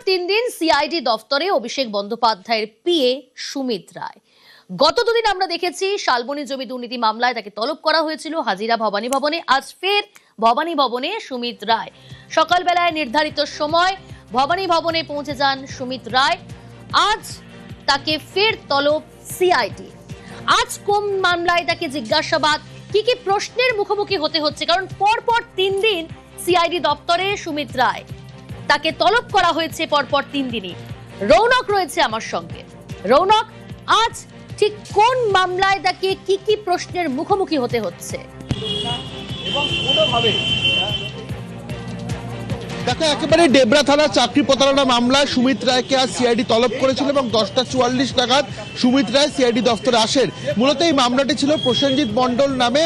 তিন দিন সিআইডি দফতরে অভিষেক বন্দ্যোপাধ্যায়ের পিএ সুমিত রায়। গত দুদিন আমরা দেখেছি শালবনী জমি দুর্নীতি মামলায় তাকে তলব করা হয়েছিল হাজিরা ভবানী ভবনে। আজ ফের ভবানী ভবনে সুমিত রায়। সকালবেলায় নির্ধারিত সময় ভবানী ভবনে পৌঁছে যান সুমিত রায়। আজ তাকে ফের তলব সিআইডি। আজ কোন মামলায় তাকে জিজ্ঞাসাবাদ, কি কি প্রশ্নের মুখোমুখি হতে হচ্ছে, কারণ পরপর তিন দিন সিআইডি দপ্তরে সুমিত রায় তাকে তলব করা হয়েছে পরপর তিন দিনই। রৌনক রয়েছে আমার সঙ্গে। রৌনক, আজ ঠিক কোন মামলায় তাকে কি কি প্রশ্নের মুখোমুখি হতে হচ্ছে? দেখো, একেবারে ডেবরা থানা চাকরি প্রতারণা মামলায় সুমিত রায়কে আজ সিআইডি তলব করেছিল এবং 10:44 নাগাদ সুমিত রায় সিআইডি দফতরে আসেন। মূলত এই মামলাটি ছিল প্রসেনজিৎ মণ্ডল নামে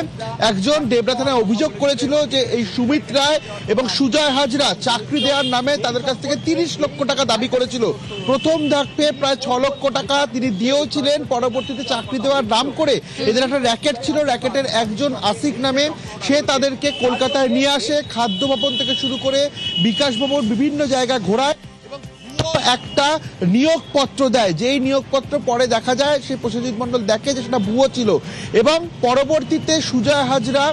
একজন ডেবরা থানায় অভিযোগ করেছিল যে এই সুমিত রায় এবং সুজয় হাজরা চাকরি দেওয়ার নামে তাদের কাছ থেকে 30 লক্ষ টাকা দাবি করেছিল। প্রথম ধাপে প্রায় 6 লক্ষ টাকা তিনি দিয়েও ছিলেন। পরবর্তীতে চাকরি দেওয়ার নাম করে এদের একটা র্যাকেট ছিল, র্যাকেটের একজন আসিক নামে সে তাদেরকে কলকাতায় নিয়ে আসে। খাদ্য ভবন থেকে শুরু করে বিকাশ ভবন বিভিন্ন জায়গা ঘোরায় এবং একটা নিয়োগপত্র দেয়। যেই নিয়োগপত্র পরে দেখা যায় সে প্রসেনজিৎ মণ্ডল দেখে যে সেটা ভুয়ো ছিল এবং পরবর্তীতে সুজয় হাজরা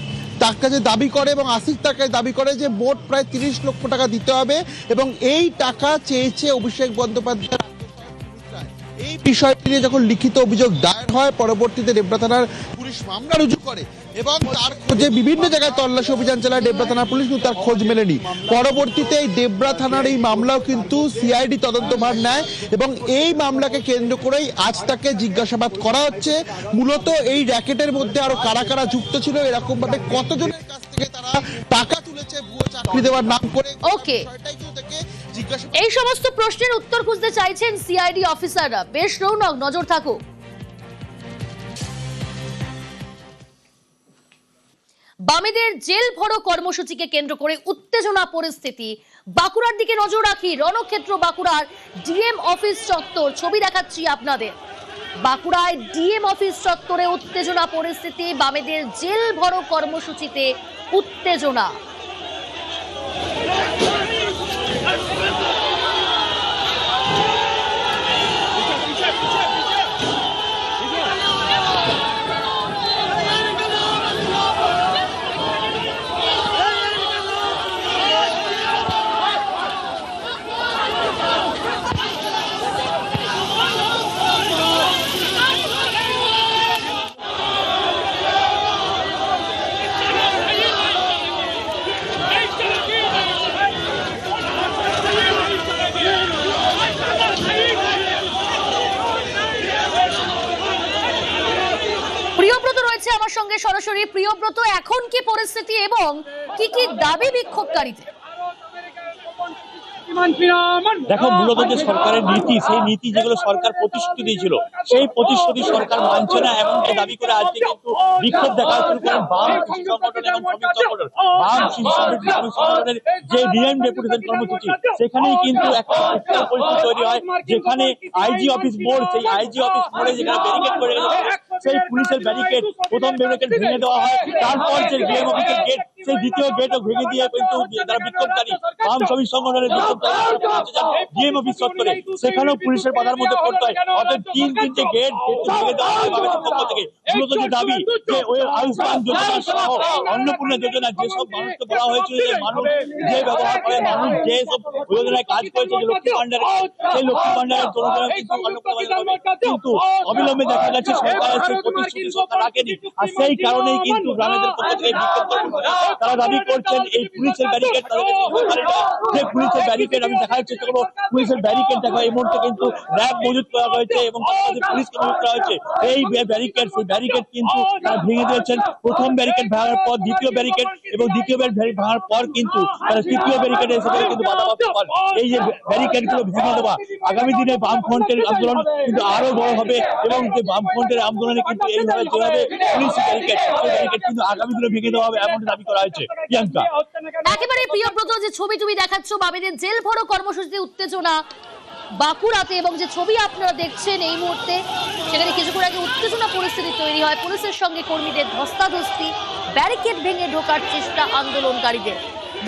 তার কাছে দাবি করে এবং আসিফ তার কাছে দাবি করে যে মোট প্রায় 30 লক্ষ টাকা দিতে হবে এবং এই টাকা চেয়েছে অভিষেক বন্দ্যোপাধ্যায়। এই বিষয়টি নিয়ে যখন লিখিত অভিযোগ দায়ের হয়, পরবর্তীতে ডেবরা থানার পুলিশ মামলা রুজু করে এবং তার খোঁজে বিভিন্ন জায়গায় তল্লাশি অভিযান চালায় ডেবরা থানার পুলিশ, কিন্তু তার খোঁজ মেলেনি। পরবর্তীতে এই ডেবরা থানার এই মামলাও কিন্তু সিআইডি তদন্তভার নেয় এবং এই মামলাকে কেন্দ্র করেই আজ তাকে জিজ্ঞাসাবাদ করা হচ্ছে। মূলত এই র্যাকেটের মধ্যে আরো কারা কারা যুক্ত ছিল, এরকম ভাবে কতজনের কাছ থেকে তারা টাকা তুলেছে ভুয়ো চাকরি দেওয়ার নাম করে, ওকে, এই সমস্ত প্রশ্নের উত্তর খুঁজতে চাইছেন সিআইডি অফিসাররা। বেশ রৌনক, নজর থাকুক। বামেদের জেল ভরো কর্মসূচিকে কেন্দ্র করে উত্তেজনা পরিস্থিতি। বাঁকুড়ার দিকে নজর রাখি। রণক্ষেত্র বাঁকুড়ার ডিএম অফিস চত্বর, ছবি দেখাচ্ছি আপনাদের। বাঁকুড়ায় ডিএম অফিস চত্বরে উত্তেজনা পরিস্থিতি। বামেদের জেল ভরো কর্মসূচিতে উত্তেজনা। প্রিয়ব্রত রয়েছে আমার সঙ্গে সরাসরি। প্রিয়ব্রত, এখন কি পরিস্থিতি এবং কি কি দাবি বিক্ষোভকারীদের? দেখো, মূলত যে সরকারের নীতি, সেই নীতি যেগুলো সরকার প্রতিশ্রুতি দিয়েছিল সেই প্রতিশ্রুতি সরকার মানছে না, এমনকি দাবি করে আজকে কিন্তু বিক্ষোভ দেখা শুরু করেন বাম কৃষি সংগঠন এবং শ্রমিক সংগঠন। বাম কৃষি সংগঠনের যে ডিএম ডেপুটেশন কর্মসূচি, সেখানেই কিন্তু একটা পরিস্থিতি তৈরি হয়, যেখানে আইজি অফিস মোড়, সেই আইজি অফিস মোড়ে যেখানে ব্যারিকেড করে গেছে সেই পুলিশের ব্যারিকেড, প্রথম ব্যারিকেড ভেঙে দেওয়া হয়। তারপর যে ডিএম অফিসের গেট, সেই দ্বিতীয় গেটও ভেঙে দিয়ে কিন্তু যারা বিক্ষোভকারী বাম শ্রমিক সংগঠনের ডিএম অফিস চত্বরে, সেখানেও পুলিশের বাধার মধ্যে পড়তে হয়। অর্থাৎ তিন তিনটে গেট ভেঙে দেওয়া হয় বামেদের পক্ষ থেকে। মূলত যে দাবি যে ওই আয়ুষ্মান যোজনা সহ অন্নপূর্ণা যোজনা, যেসব মানুষকে বলা হয়েছিল যে মানুষ যে ব্যবহার করে, মানুষ যে সব যোজনায় কাজ করেছে, যে লক্ষ্মী ভান্ডারে, সেই লক্ষ্মী ভান্ডারের যোজনা কিন্তু অবিলম্বে দেখা যাচ্ছে সরকারের সেই প্রতিশ্রুতি সরকার রাখেনি। আর সেই কারণেই কিন্তু গ্রামেদের পক্ষ থেকে বিক্ষোভ তারা দাবি করছেন এই পুলিশের ব্যারিকেড, যে পুলিশের ব্যারিকেড আমি দেখার চেষ্টা করবো। পুলিশের ব্যারিকেড দেখো, এই মুহূর্তে কিন্তু র্যাব মজুত করা হয়েছে এবং পুলিশকে মজুত করা হয়েছে। এই ব্যারিকেড, সেই ব্যারিকেড কিন্তু তারা ভেঙে দিয়েছেন। প্রথম ব্যারিকেড ভাঙার পর দ্বিতীয় ব্যারিকেড এবং দ্বিতীয় ব্যারিকেড ভাঙার পর কিন্তু তারা তৃতীয় ব্যারিকেডে এসে কিন্তু বাধাপ্রাপ্ত হন। এই যে ব্যারিকেড গুলো ভেঙে দেওয়া, আগামী দিনে বামফ্রন্টের আন্দোলন কিন্তু আরো বড় হবে এবং যে বামফ্রন্টের আন্দোলনে কিন্তু এইভাবে যেভাবে পুলিশ ব্যারিকেড, সেই ব্যারিকেড কিন্তু আগামী দিনে ভেঙে দেওয়া হবে, এমন দাবি করা হয়েছে। প্রিয়াঙ্কা, একেবারে প্রিয়ব্রত, যে ছবি তুমি দেখাচ্ছ বামেদের জেল ভরো কর্মসূচিতে উত্তেজনা বাঁকুড়াতে, এবং যে ছবি আপনারা দেখছেন এই মুহূর্তে, সেখানে কিছুক্ষণ আগে উত্তেজনা পরিস্থিতি তৈরি হয়। পুলিশের সঙ্গে কর্মীদের ধস্তাধস্তি, ব্যারিকেড ভেঙে ঢোকার চেষ্টা আন্দোলনকারীদের।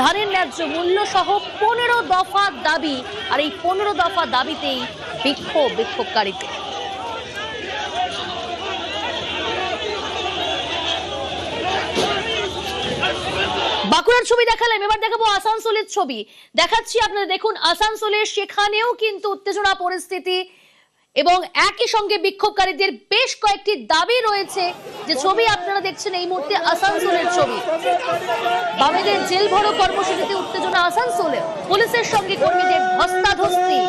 ধানের ন্যায্য মূল্য সহ 15 দফা দাবি, আর এই 15 দফা দাবিতেই বিক্ষোভকারীদের। বাঁকুড়ার ছবি দেখালাম, এবার দেখাবো আসানসোলের ছবি। দেখাচ্ছি আপনাদের, দেখুন আসানসোলের সেখানেও কিন্তু উত্তেজনা পরিস্থিতি এবং একই সঙ্গে বিক্ষোভকারীদের বেশ কয়েকটি দাবি রয়েছে। যে ছবি আপনারা দেখছেন এই মুহূর্তে আসানসোলের ছবি। বামেদের জেল ভরো কর্মসূচিতে উত্তেজনা আসানসোলে, পুলিশের সঙ্গে কর্মীদের ধস্তাধস্তি।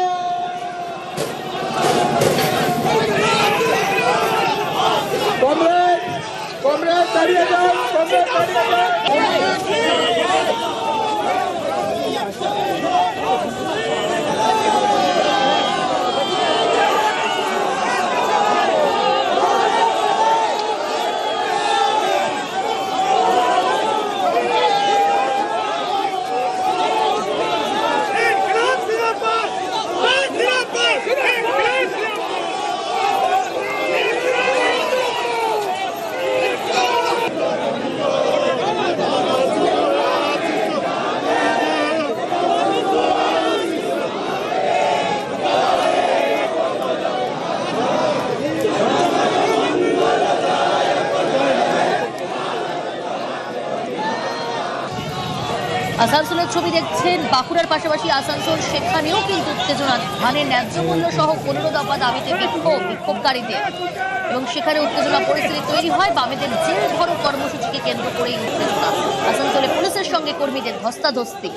আসানসোলের ছবি দেখছেন, বাঁকুড়ার পাশাপাশি আসানসোল সেখানেও কিন্তু উত্তেজনা। ধানের ন্যায্য মূল্য সহ 15 দফা দাবিতে বিক্ষোভকারীদের এবং সেখানে উত্তেজনা পরিস্থিতি তৈরি হয়। বামেদের জেল ভরো কর্মসূচিকে কেন্দ্র করেই উত্তেজনা। আসানসোলে পুলিশের সঙ্গে কর্মীদের ধস্তাধস্তি।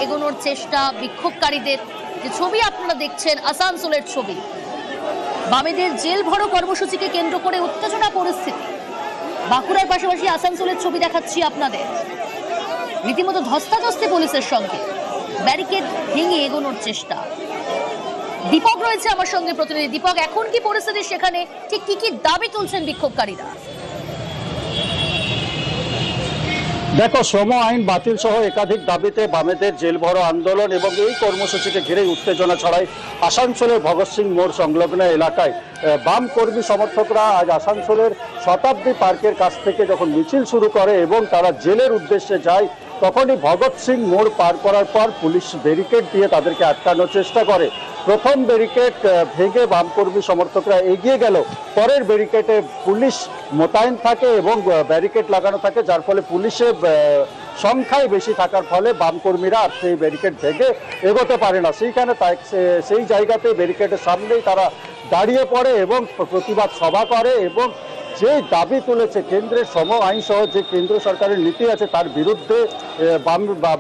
এগোনোর চেষ্টা বিক্ষোভকারীদের। যে ছবি আপনারা দেখছেন আসানসোলের ছবি, বামেদের জেল ভরো কর্মসূচিকে কেন্দ্র করে উত্তেজনা পরিস্থিতি। বাঁকুড়ার পাশাপাশি আসানসোলের ছবি দেখাচ্ছি আপনাদের, রীতিমতো ধস্তাধস্তি পুলিশের সঙ্গে, ব্যারিকেড ভেঙে এগোনোর চেষ্টা। দীপক রয়েছে আমার সঙ্গে, প্রতিনিধি দীপক, এখন কি পরিস্থিতি সেখানে, ঠিক কি কি দাবি তুলছেন বিক্ষোভকারীরা? দেখো, শ্রম আইন বাতিল সহ একাধিক দাবিতে বামেদের জেল ভরো আন্দোলন এবং এই কর্মসূচিকে ঘিরে উত্তেজনা ছড়ায় আসানসোলের ভগৎ সিং মোড় সংলগ্ন এলাকায়। বাম কর্মী সমর্থকরা আজ আসানসোলের শতাব্দী পার্কের কাছ থেকে যখন মিছিল শুরু করে এবং তারা জেলের উদ্দেশ্যে যায়, তখনই ভগৎ সিং মোড় পার করার পর পুলিশ ব্যারিকেড দিয়ে তাদেরকে আটকানোর চেষ্টা করে। প্রথম ব্যারিকেড ভেঙে বামকর্মী সমর্থকরা এগিয়ে গেল, পরের ব্যারিকেডে পুলিশ মোতায়েন থাকে এবং ব্যারিকেড লাগানো থাকে, যার ফলে পুলিশের সংখ্যায় বেশি থাকার ফলে বামকর্মীরা আর সেই ব্যারিকেড ভেঙে এগোতে পারে না। সেইখানে সেই জায়গাতে ব্যারিকেডের সামনেই তারা দাঁড়িয়ে পড়ে এবং প্রতিবাদ সভা করে এবং যে দাবি তুলেছে কেন্দ্রের শ্রম আইন সহ যে কেন্দ্র সরকারের নীতি আছে তার বিরুদ্ধে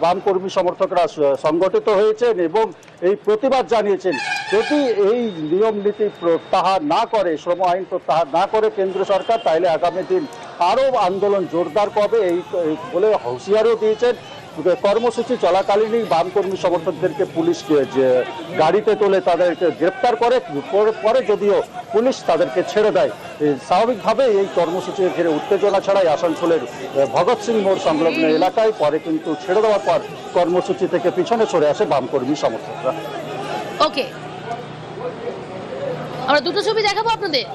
বাম কর্মী সমর্থকরা সংগঠিত হয়েছেন এবং এই প্রতিবাদ জানিয়েছেন। যদি এই নিয়ম নীতি প্রত্যাহার না করে, শ্রম আইন প্রত্যাহার না করে কেন্দ্র সরকার, তাহলে আগামী দিন আরও আন্দোলন জোরদার করবে এই বলে হুঁশিয়ারিও দিয়েছেন। কর্মসূচি চলাকালীনই বামকর্মী সমর্থকদেরকে পুলিশ গাড়িতে তোলে তাদেরকে গ্রেপ্তার করে, পরে যদিও পুলিশ তাদেরকে ছেড়ে দেয়। স্বাভাবিকভাবে এই কর্মসূচি ঘিরে উত্তেজনা ছড়ায় আসানসোলের ভগৎ সিং মোড় সংলগ্ন এলাকায়। পরে কিন্তু ছেড়ে দেওয়ার পর কর্মসূচি থেকে পিছনে সরে আসে বামকর্মী সমর্থকরা। ওকে, আমরা দুটো ছবি দেখাবো আপনাদের,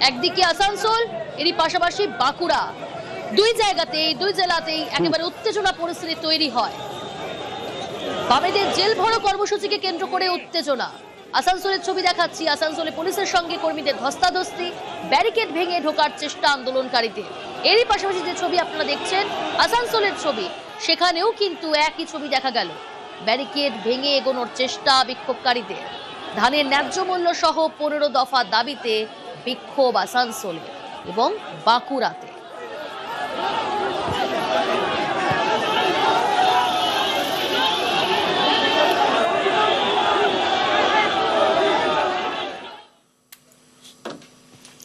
একদিকে আসানসোল, এরই পাশাপাশি বাঁকুড়া। দুই জায়গাতেই, দুই জেলাতেই একেবারে উত্তেজনা পরিস্থিতি তৈরি হয়। বামেদের জেল ভরো কর্মসূচিকে কেন্দ্র করে উত্তেজনা। আসানসোলের ছবি দেখাচ্ছি, আসানসোলে পুলিশের সঙ্গে কর্মীদের ধস্তাধস্তি, ব্যারিকেড ভেঙে ঢোকার চেষ্টা আন্দোলনকারীদের। এরই পাশাপাশি যে ছবি আপনারা দেখছেন আসানসোলের ছবি, সেখানেও কিন্তু একই ছবি দেখা গেল, ব্যারিকেড ভেঙে এগোনোর চেষ্টা বিক্ষোভকারীদের। ধানের ন্যায্য মূল্য সহ 15 দফা দাবিতে বিক্ষোভ আসানসোলে এবং বাঁকুড়াতে।